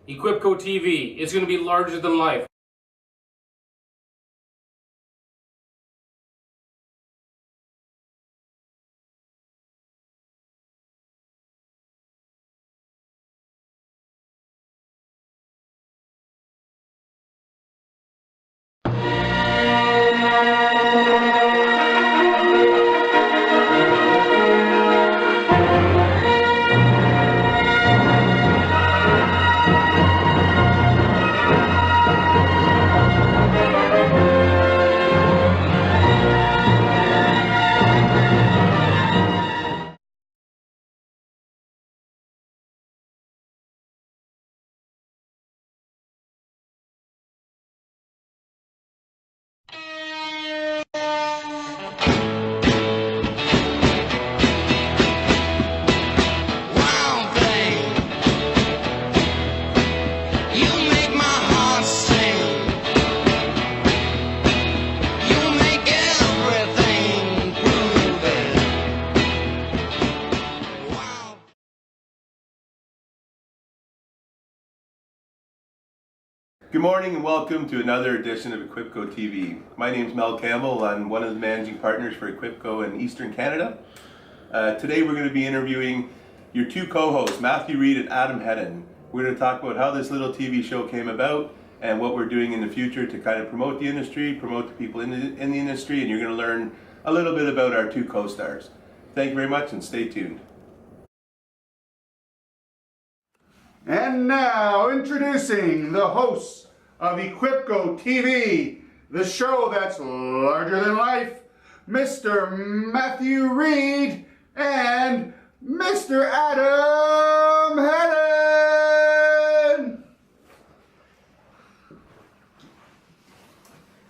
Equipco TV. It's going to be larger than life. Good morning and welcome to another edition of Equipco TV. My name is Mel Campbell. I'm one of the managing partners for Equipco in Eastern Canada. Today we're going to be interviewing your two co-hosts, Matthew Reed and Adam Hedden. We're going to talk about how this little TV show came about and what we're doing in the future to kind of promote the industry, promote the people in the industry, and you're going to learn a little bit about our two co-stars. Thank you very much and stay tuned. And now, introducing the hosts of Equipco TV, the show that's larger than life, Mr. Matthew Reed and Mr. Adam Hedden.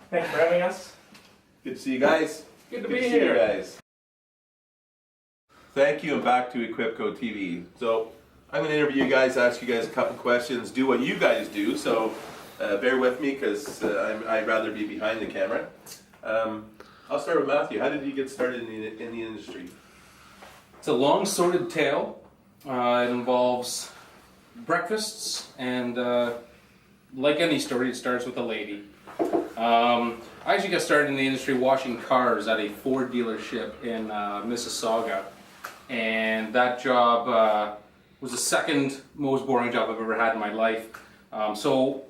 Thanks for having us. Good to see you guys. Good to Good be to see here. you guys. Thank you and back to Equipco TV. So I'm going to interview you guys, ask you guys a couple questions, do what you guys do. So bear with me because I'd rather be behind the camera. I'll start with Matthew. How did you get started in the industry? It's a long sordid tale. It involves breakfasts and like any story, it starts with a lady. I actually got started in the industry washing cars at a Ford dealership in Mississauga, and that job was the second most boring job I've ever had in my life. So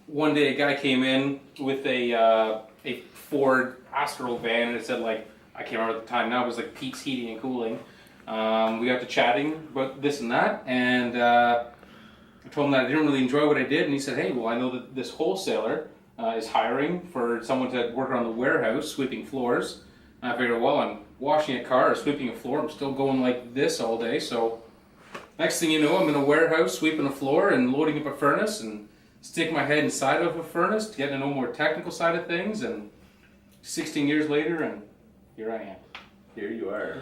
one day a guy came in with a Ford Astral van, and it said, like, I can't remember at the time now, it was like Pete's Heating and Cooling. We got to chatting about this and that, and I told him that I didn't really enjoy what I did, and he said, hey, well, I know that this wholesaler is hiring for someone to work around the warehouse sweeping floors. And I figured, well, I'm washing a car or sweeping a floor, I'm still going like this all day, so next thing you know, I'm in a warehouse sweeping a floor and loading up a furnace and sticking my head inside of a furnace to get to know more technical side of things, and 16 years later, and here I am. Here you are.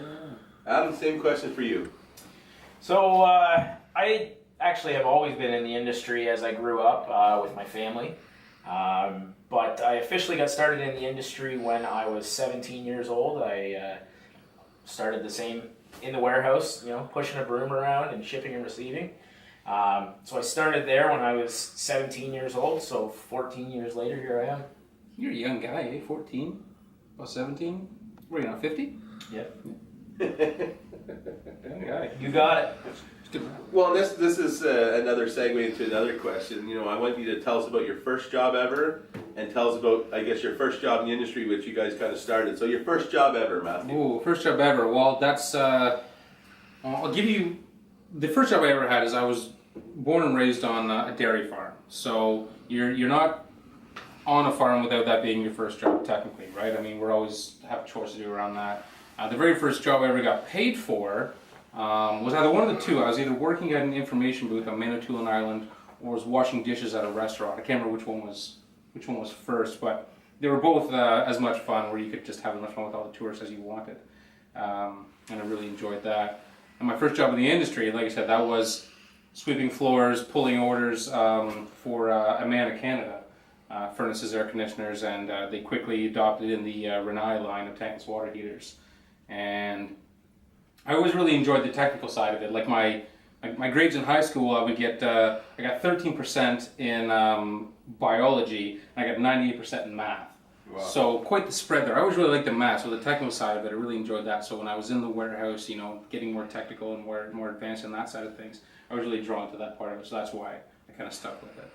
Adam, same question for you. So I actually have always been in the industry as I grew up with my family. But I officially got started in the industry when I was 17 years old. I started the same in the warehouse, you know, pushing a broom around and shipping and receiving. So I started there when I was 17 years old, so 14 years later, here I am. You're a young guy, eh? 14? About 17? What are you now, 50? Yep. Young guy. You got it. Well, this is another segue into another question. You know, I want you to tell us about your first job ever, and tell us about, I guess, your first job in the industry, which you guys kind of started. So your first job ever, Matthew. Ooh, first job ever. Well, that's, I'll give you, the first job I ever had is I was born and raised on a dairy farm. So you're not on a farm without that being your first job, technically, right? I mean, we're always have chores to do around that. The very first job I ever got paid for was either one of the two. I was either working at an information booth on Manitoulin Island or was washing dishes at a restaurant. I can't remember which one was first, but they were both as much fun, where you could just have as much fun with all the tourists as you wanted. And I really enjoyed that. And my first job in the industry, like I said, that was sweeping floors, pulling orders for Amana Canada, furnaces, air conditioners, and they quickly adopted in the Rinnai line of tankless water heaters. And I always really enjoyed the technical side of it. Like my my grades in high school, I got 13% in biology, and I got 98% in math. Wow. So quite the spread there. I always really liked the math, so the technical side of it, I really enjoyed that. So when I was in the warehouse, getting more technical and more advanced in that side of things, I was really drawn to that part of it. So that's why I kind of stuck with it.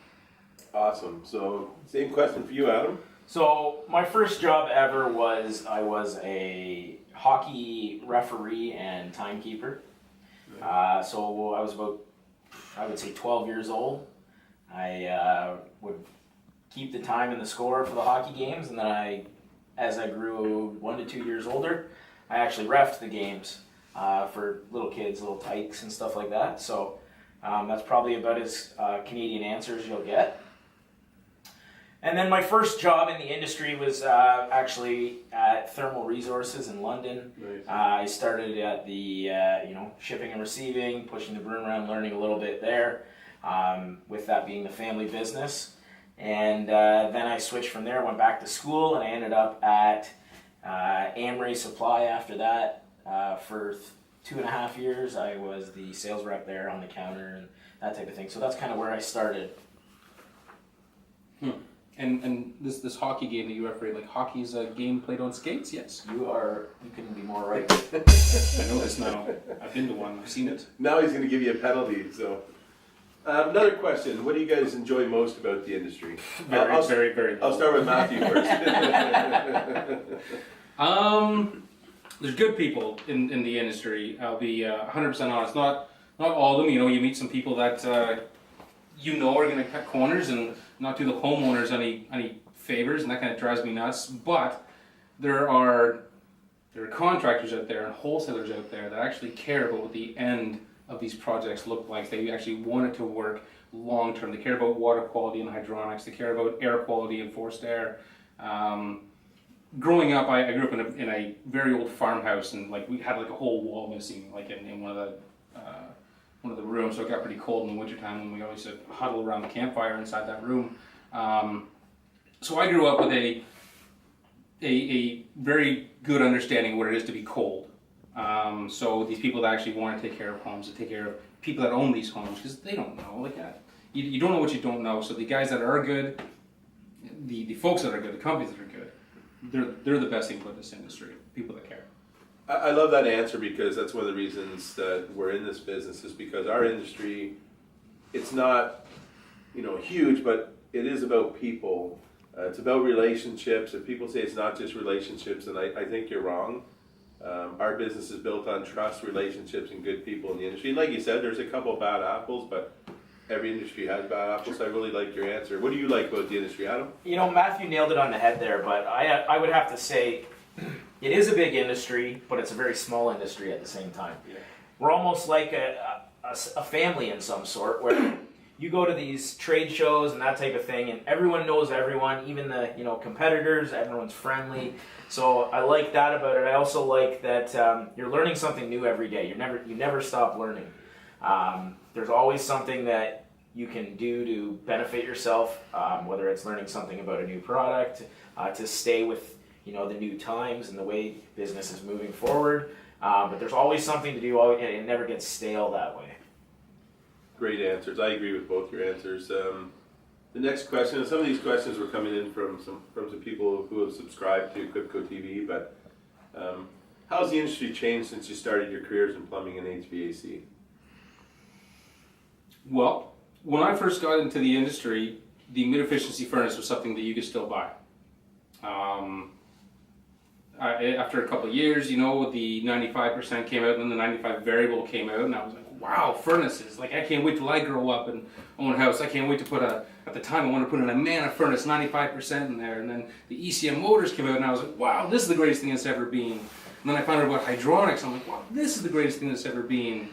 Awesome. So same question for you, Adam. So my first job ever was I was a hockey referee and timekeeper. So I was about, I would say 12 years old. I would keep the time and the score for the hockey games, and then as I grew 1 to 2 years older, I actually reffed the games for little kids, little tykes and stuff like that. So that's probably about as Canadian answer as you'll get. And then my first job in the industry was actually at Thermal Resources in London. Nice. I started at the shipping and receiving, pushing the broom around, learning a little bit there, with that being the family business. And then I switched from there, went back to school, and I ended up at Amray Supply after that. For 2.5 years, I was the sales rep there on the counter and that type of thing. So that's kind of where I started. And this hockey game that you referee, like hockey is a game played on skates, yes? You couldn't be more right. I know this now. I've been to one. I've seen it. Now he's going to give you a penalty. So another question: what do you guys enjoy most about the industry? Very. I'll start with Matthew first. There's good people in the industry. I'll be 100% honest. Not all of them. You meet some people that are going to cut corners and not do the homeowners any favors, and that kind of drives me nuts. But there are contractors out there and wholesalers out there that actually care about what the end of these projects look like. They actually want it to work long term. They care about water quality and hydronics. They care about air quality and forced air. Growing up, I grew up in a very old farmhouse, and we had a whole wall missing, in one of the rooms, so it got pretty cold in the wintertime when we always used to huddle around the campfire inside that room. So I grew up with a very good understanding of what it is to be cold. So these people that actually want to take care of homes, to take care of people that own these homes, because they don't know. You don't know what you don't know. So the guys that are good, the folks that are good, the companies that are good, they're the best thing about this industry. People that care. I love that answer, because that's one of the reasons that we're in this business, is because our industry, it's not, huge, but it is about people. It's about relationships. If people say it's not just relationships, then I think you're wrong. Our business is built on trust, relationships, and good people in the industry. And like you said, there's a couple bad apples, but every industry has bad apples. So I really like your answer. What do you like about the industry, Adam? Matthew nailed it on the head there, but I would have to say, it is a big industry, but it's a very small industry at the same time. Yeah. We're almost like a family in some sort, where you go to these trade shows and that type of thing, and everyone knows everyone, even the competitors. Everyone's friendly. So I like that about it. I also like that you're learning something new every day. You never stop learning. There's always something that you can do to benefit yourself, whether it's learning something about a new product, to stay with the new times and the way business is moving forward. But there's always something to do. It never gets stale that way. Great answers. I agree with both your answers. The next question, and some of these questions were coming in from some people who have subscribed to Equipco TV, but how's the industry changed since you started your careers in plumbing and HVAC? Well, when I first got into the industry, the mid-efficiency furnace was something that you could still buy. After a couple of years, the 95% came out, and then the 95 variable came out, and I was like, wow, furnaces. I can't wait till I grow up and own a house. I can't wait to at the time I wanted to put in a Mana furnace, 95% in there. And then the ECM motors came out, and I was like, wow, this is the greatest thing that's ever been. And then I found out about hydronics. I'm like, wow, this is the greatest thing that's ever been.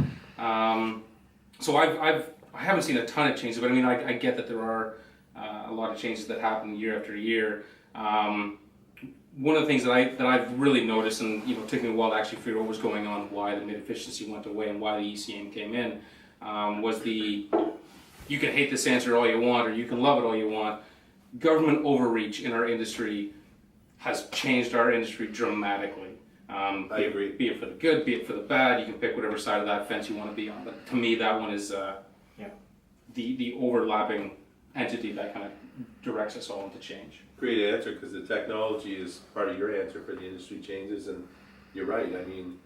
So I haven't seen a ton of changes, but I get that there are a lot of changes that happen year after year. One of the things that I've really noticed, and took me a while to actually figure out what was going on, why the mid-efficiency went away and why the ECM came in, was you can hate this answer all you want, or you can love it all you want. Government overreach in our industry has changed our industry dramatically. I agree. Be it for the good, be it for the bad. You can pick whatever side of that fence you want to be on. But to me, that one is the overlapping entity that kind of directs us all into change. Great answer, because the technology is part of your answer for the industry changes, and you're right. I mean,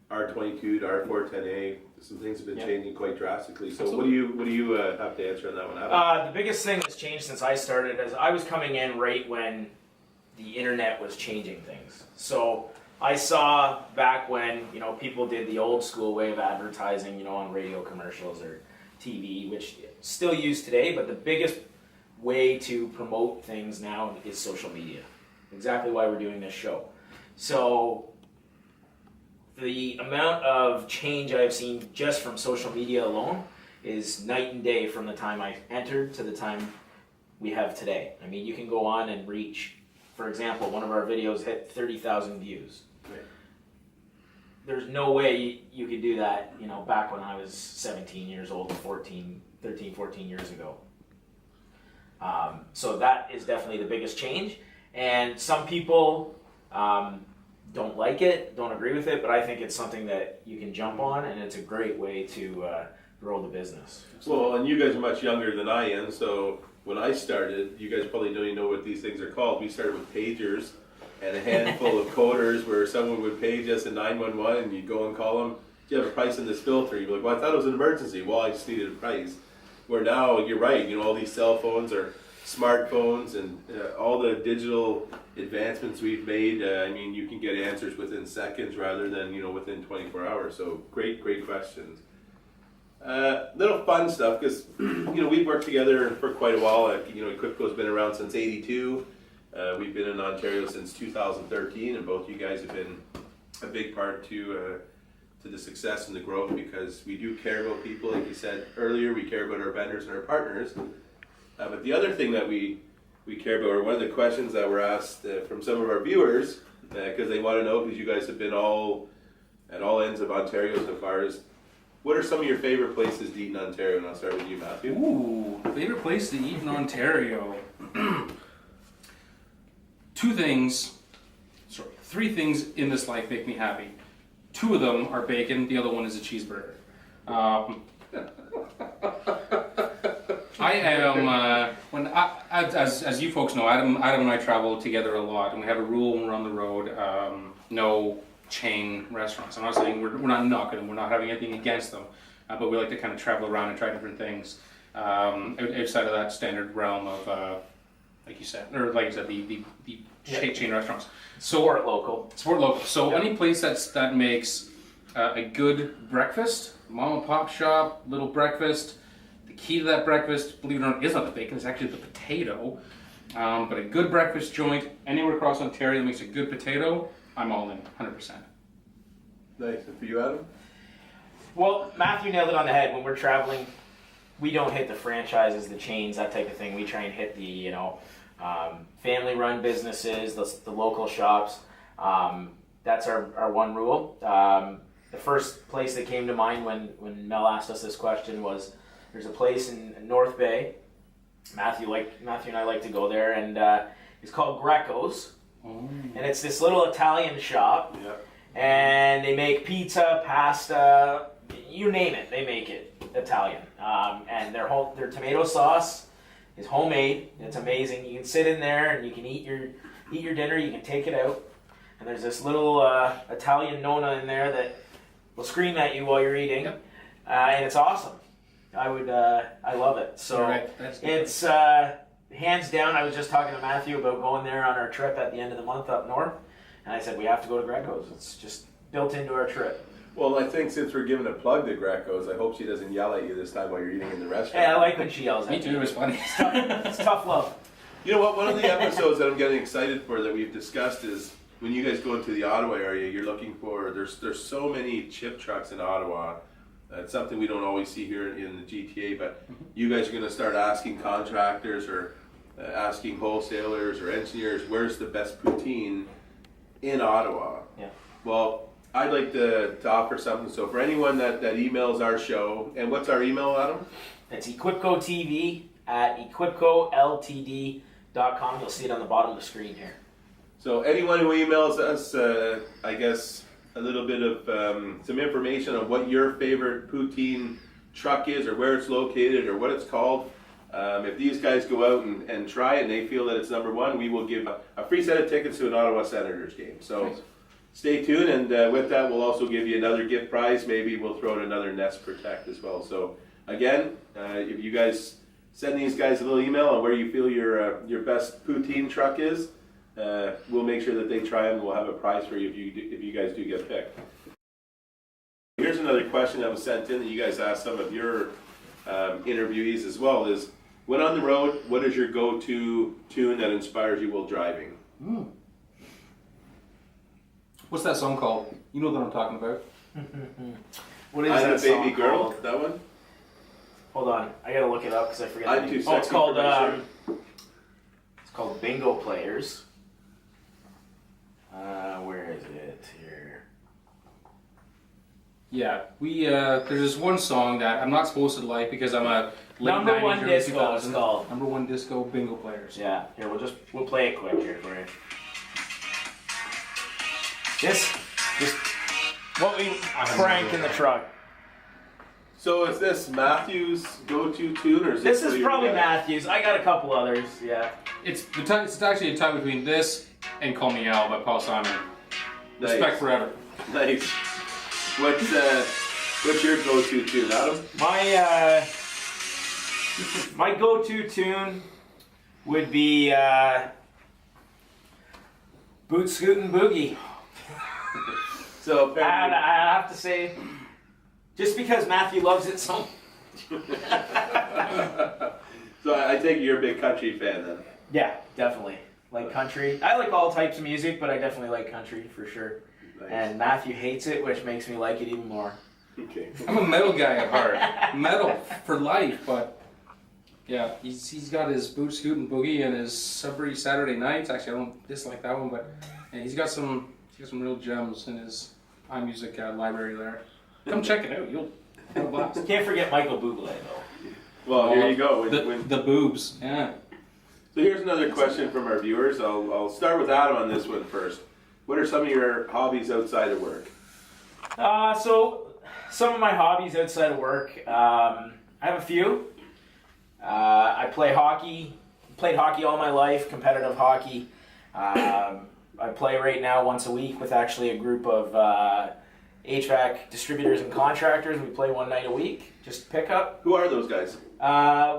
R22 to R410A, some things have been changing quite drastically. So what do you have to answer on that one, Adam? The biggest thing that's changed since I started is I was coming in right when the internet was changing things. So I saw back when, you know, people did the old school way of advertising, you know, on radio commercials or TV, which still used today, but the biggest way to promote things now is social media. Exactly why we're doing this show. So the amount of change I've seen just from social media alone is night and day from the time I entered to the time we have today. I mean, you can go on and reach, for example, one of our videos hit 30,000 views. Right. There's no way you could do that, you know, back when I was 17 years old, 13, 14 years ago. So that is definitely the biggest change. And some people don't like it, don't agree with it, but I think it's something that you can jump on, and it's a great way to grow the business. Well, and you guys are much younger than I am, so when I started, you guys probably don't even know what these things are called. We started with pagers and a handful of coders where someone would page us in 911 and you'd go and call them, do you have a price on this filter? You'd be like, well, I thought it was an emergency. Well, I just needed a price. Where now, you're right, you know, all these cell phones are smartphones, and all the digital advancements we've made, I mean, you can get answers within seconds rather than, you know, within 24 hours. So great questions. Little fun stuff, because, you know, we've worked together for quite a while. You know, Equipco's been around since '82. We've been in Ontario since 2013, and both you guys have been a big part to the success and the growth, because we do care about people. Like you said earlier, we care about our vendors and our partners. But the other thing that we care about, or one of the questions that were asked from some of our viewers, because they want to know, because you guys have been at all ends of Ontario so far, is what are some of your favorite places to eat in Ontario? And I'll start with you, Matthew. Ooh, favorite place to eat in Ontario. Three things in this life make me happy. Two of them are bacon, the other one is a cheeseburger. I am, as you folks know, Adam and I travel together a lot, and we have a rule when we're on the road, no chain restaurants. I'm not saying we're not knocking them, we're not having anything against them, but we like to kind of travel around and try different things outside of that standard realm of, like you said, the chain restaurants. Support local. So any place that makes a good breakfast, mom and pop shop, little breakfast. The key to that breakfast, believe it or not, is not the bacon, it's actually the potato. But a good breakfast joint anywhere across Ontario that makes a good potato, I'm all in, 100%. Nice. And for you, Adam? Well, Matthew nailed it on the head. When we're traveling, we don't hit the franchises, the chains, that type of thing. We try and hit the, you know, family-run businesses, the local shops. That's our one rule. The first place that came to mind when Mel asked us this question was, there's a place in North Bay. Matthew and I like to go there, and it's called Greco's. And it's this little Italian shop. Yeah. And they make pizza, pasta, you name it, they make it Italian. And their tomato sauce is homemade. It's amazing. You can sit in there and you can eat your dinner. You can take it out, and there's this little Italian nonna in there that will scream at you while you're eating, and it's awesome. I love it. So right. it's hands down. I was just talking to Matthew about going there on our trip at the end of the month up north, and I said we have to go to Greco's. It's just built into our trip. Well, I think since we're giving a plug to Greco's, I hope she doesn't yell at you this time while you're eating in the restaurant. Yeah, I like when she yells at me. Me too, it was funny. It's tough love. You know what? One of the episodes that I'm getting excited for that we've discussed is when you guys go into the Ottawa area, you're looking for, there's so many chip trucks in Ottawa. It's something we don't always see here in the GTA, but you guys are going to start asking contractors or asking wholesalers or engineers, where's the best poutine in Ottawa? Yeah. Well, I'd like to offer something. So for anyone that emails our show, and what's our email, Adam? It's EquipcoTV at EquipcoLTD.com. You'll see it on the bottom of the screen here. So anyone who emails us, I guess, a little bit of some information on what your favorite poutine truck is, or where it's located, or what it's called. If these guys go out and try it and they feel that it's number one, we will give a free set of tickets to an Ottawa Senators game. So Nice. stay tuned, and with that, we'll also give you another gift prize. Maybe we'll throw in another Nest Protect as well. So again, if you guys send these guys a little email on where you feel your best poutine truck is, we'll make sure that they try them. We'll have a prize for you if you guys do get picked. Here's another question that was sent in that you guys asked some of your interviewees as well, is when on the road, what is your go-to tune that inspires you while driving? What's that song called? You know what I'm talking about. What is I'm that a Baby song Girl, called? that one? Hold on, I gotta look it up because I forget. I'm the Too name. Oh, it's Sexy called for My Shirt. it's called Bingo Players. Where is it here? Yeah, we there's this one song that I'm not supposed to like because I'm a late Number 90s, One early Disco, 2000s. it's called. Number One Disco Bingo Players. Yeah, here we'll play it quick here for you. This what we crank in the truck. So is this Matthew's go-to tune, or is This what is you're probably gonna- Matthews. I got a couple others. Yeah. It's actually a tie between this and Call Me Al by Paul Simon. Nice. Respect forever. Nice. What's your go-to tune, Adam? My go-to tune would be Boot Scootin' Boogie. So I have to say, just because Matthew loves it so. So I take it you're a big country fan then. Yeah, definitely. Like country. I like all types of music, but I definitely like country for sure. Nice. And Matthew hates it, which makes me like it even more. Okay. I'm a metal guy at heart. Metal for life, but yeah, he's got his Boot Scootin' Boogie and his Sudbury Saturday Nights. Actually, I don't dislike that one, but yeah, he's got some real gems in his iMusic library there. Come check it out. You'll have a blast. Can't forget Michael Bublé though. Well, here you go. The boobs, yeah. So here's another question from our viewers. I'll start with Adam on this one first. What are some of your hobbies outside of work? So some of my hobbies outside of work, I have a few. I play hockey. Played hockey all my life, competitive hockey. I play right now once a week with actually a group of HVAC distributors and contractors. We play one night a week, just pick up. Who are those guys?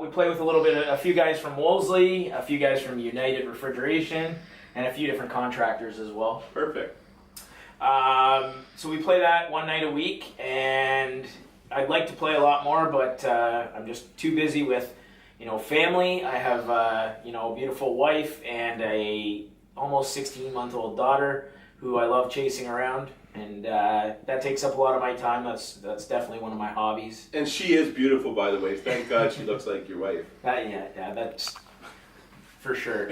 We play with a few guys from Wolseley, a few guys from United Refrigeration, and a few different contractors as well. Perfect. So we play that one night a week, and I'd like to play a lot more, but I'm just too busy with, family. I have, a beautiful wife and a almost 16-month-old daughter who I love chasing around, and that takes up a lot of my time. That's definitely one of my hobbies. And she is beautiful, by the way. Thank God she looks like your wife. Yeah, that's for sure.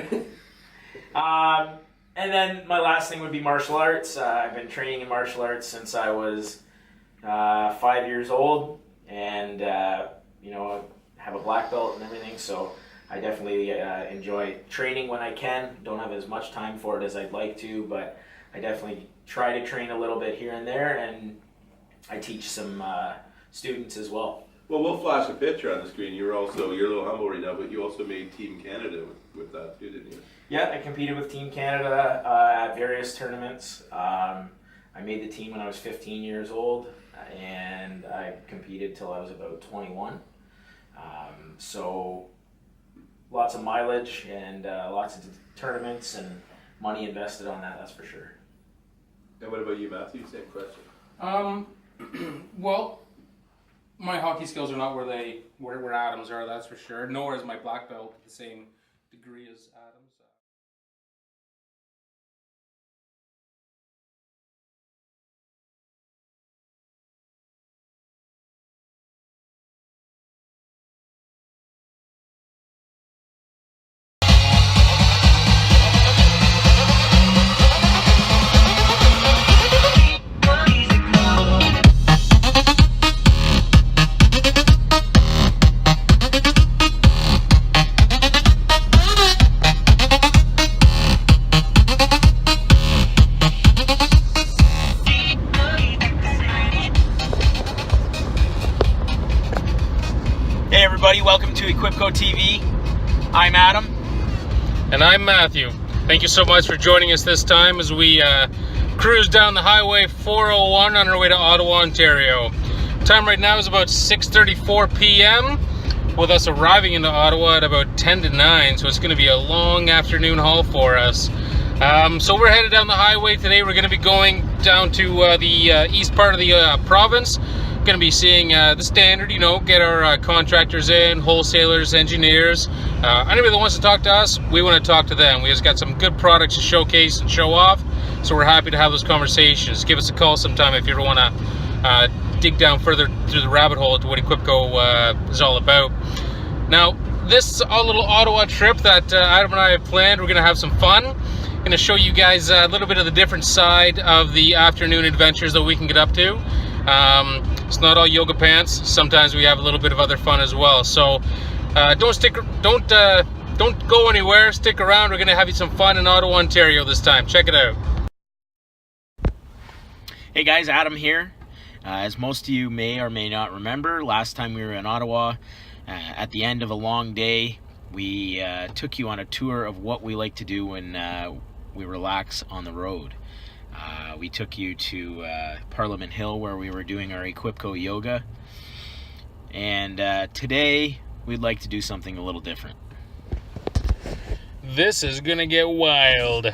And then my last thing would be martial arts. I've been training in martial arts since I was 5 years old, and have a black belt and everything. So I definitely enjoy training when I can. Don't have as much time for it as I'd like to, but I definitely try to train a little bit here and there, and I teach some students as well. Well, we'll flash a picture on the screen. You're a little humble right now, but you also made Team Canada with that too, didn't you? Yeah, I competed with Team Canada at various tournaments. I made the team when I was 15 years old, and I competed till I was about 21. So lots of mileage and lots of tournaments and money invested on that, that's for sure. And what about you, Matthew? Same question. Well, my hockey skills are not where Adam's are, that's for sure. Nor is my black belt to the same degree as Adam's. I'm Adam. And I'm Matthew. Thank you so much for joining us this time as we cruise down the highway 401 on our way to Ottawa, Ontario. Time right now is about 6:34 p.m. with us arriving into Ottawa at about 10 to 9, so it's going to be a long afternoon haul for us. So we're headed down the highway today. We're going to be going down to the east part of the province. Going to be seeing the standard, get our contractors in, wholesalers, engineers. Anybody that wants to talk to us, we want to talk to them. We just got some good products to showcase and show off, so we're happy to have those conversations. Give us a call sometime if you ever want to dig down further through the rabbit hole to what Equipco is all about. Now, this little Ottawa trip that Adam and I have planned, we're going to have some fun. Going to show you guys a little bit of the different side of the afternoon adventures that we can get up to. It's not all yoga pants. Sometimes we have a little bit of other fun as well. So don't go anywhere. Stick around. We're going to have you some fun in Ottawa, Ontario this time. Check it out. Hey guys, Adam here. As most of you may or may not remember, last time we were in Ottawa, at the end of a long day, we took you on a tour of what we like to do when we relax on the road. We took you to Parliament Hill where we were doing our Equipco yoga. And today we'd like to do something a little different. This is gonna get wild.